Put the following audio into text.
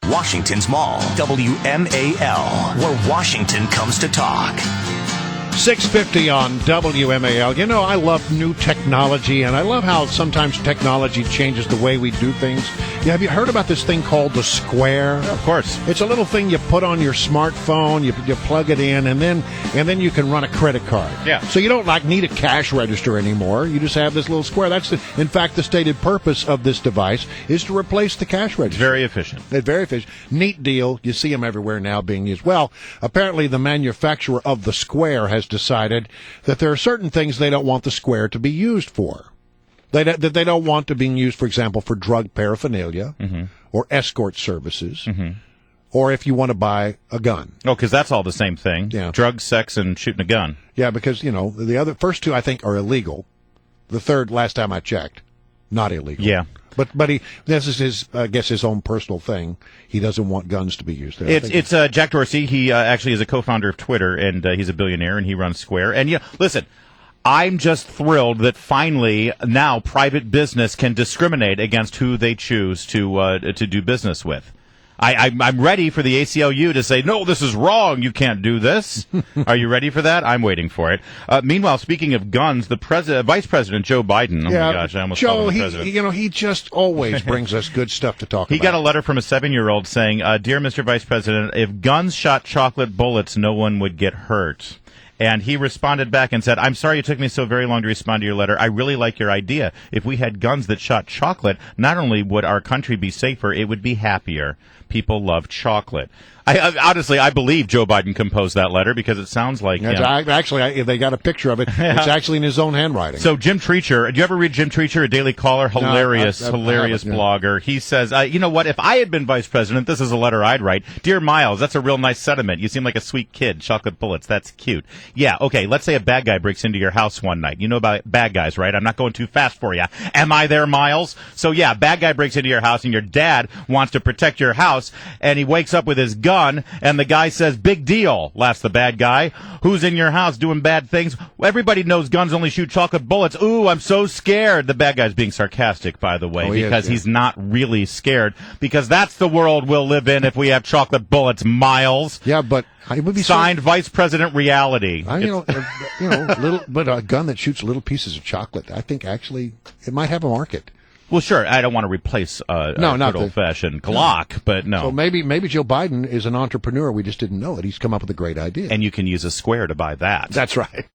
Washington's Mall, WMAL, where Washington comes to talk. 6:50 on WMAL. You know, I love new technology, and I love how sometimes technology changes the way we do things. Yeah, have you heard about this thing called the Square? Of course. It's a little thing you put on your smartphone, you plug it in, and then you can run a credit card. Yeah. So you don't need a cash register anymore. You just have this little square. That's in fact, the stated purpose of this device is to replace the cash register. Very efficient. It's very efficient. Neat deal. You see them everywhere now being used. Well, apparently the manufacturer of the Square has decided that there are certain things they don't want the Square to be used for. They don't want to be used, for example, for drug paraphernalia or escort services, or if you want to buy a gun. Oh, because that's all the same thing. Yeah. Drugs, sex, and shooting a gun. Yeah, because, the other first two, I think, are illegal. The third, last time I checked, not illegal. Yeah. But this is his own personal thing. He doesn't want guns to be used there. It's Jack Dorsey. He actually is a co-founder of Twitter, and he's a billionaire, and he runs Square. And listen, I'm just thrilled that finally now private business can discriminate against who they choose to do business with. I'm ready for the ACLU to say, no, this is wrong. You can't do this. Are you ready for that? I'm waiting for it. Meanwhile, speaking of guns, the Vice President Joe Biden. Oh my gosh, I almost called him the president. He just always brings us good stuff to talk about. He got a letter from a 7-year-old saying, "Dear Mr. Vice President, if guns shot chocolate bullets, no one would get hurt." And he responded back and said, "I'm sorry it took me so very long to respond to your letter. I really like your idea. If we had guns that shot chocolate, not only would our country be safer, it would be happier. People love chocolate." Honestly, I believe Joe Biden composed that letter because it sounds like him. Actually, they got a picture of it. It's actually in his own handwriting. So Jim Treacher, did you ever read Jim Treacher, a Daily Caller? Hilarious, hilarious blogger. He says, you know what, if I had been vice president, this is a letter I'd write. Dear Miles, that's a real nice sentiment. You seem like a sweet kid. Chocolate bullets, that's cute. Yeah, okay, let's say a bad guy breaks into your house one night. You know about bad guys, right? I'm not going too fast for you. Am I there, Miles? So yeah, bad guy breaks into your house and your dad wants to protect your house and he wakes up with his gun and the guy says, "Big deal," laughs the bad guy. "Who's in your house doing bad things?" "Everybody knows guns only shoot chocolate bullets." "Ooh, I'm so scared." The bad guy's being sarcastic, by the way, because he's not really scared, because that's the world we'll live in if we have chocolate bullets, Miles. Yeah, but it would be signed Vice President Reality. But a gun that shoots little pieces of chocolate, I think actually it might have a market. Well, sure. I don't want to replace a good old-fashioned Glock, but no. So maybe Joe Biden is an entrepreneur. We just didn't know it. He's come up with a great idea. And you can use a Square to buy that. That's right.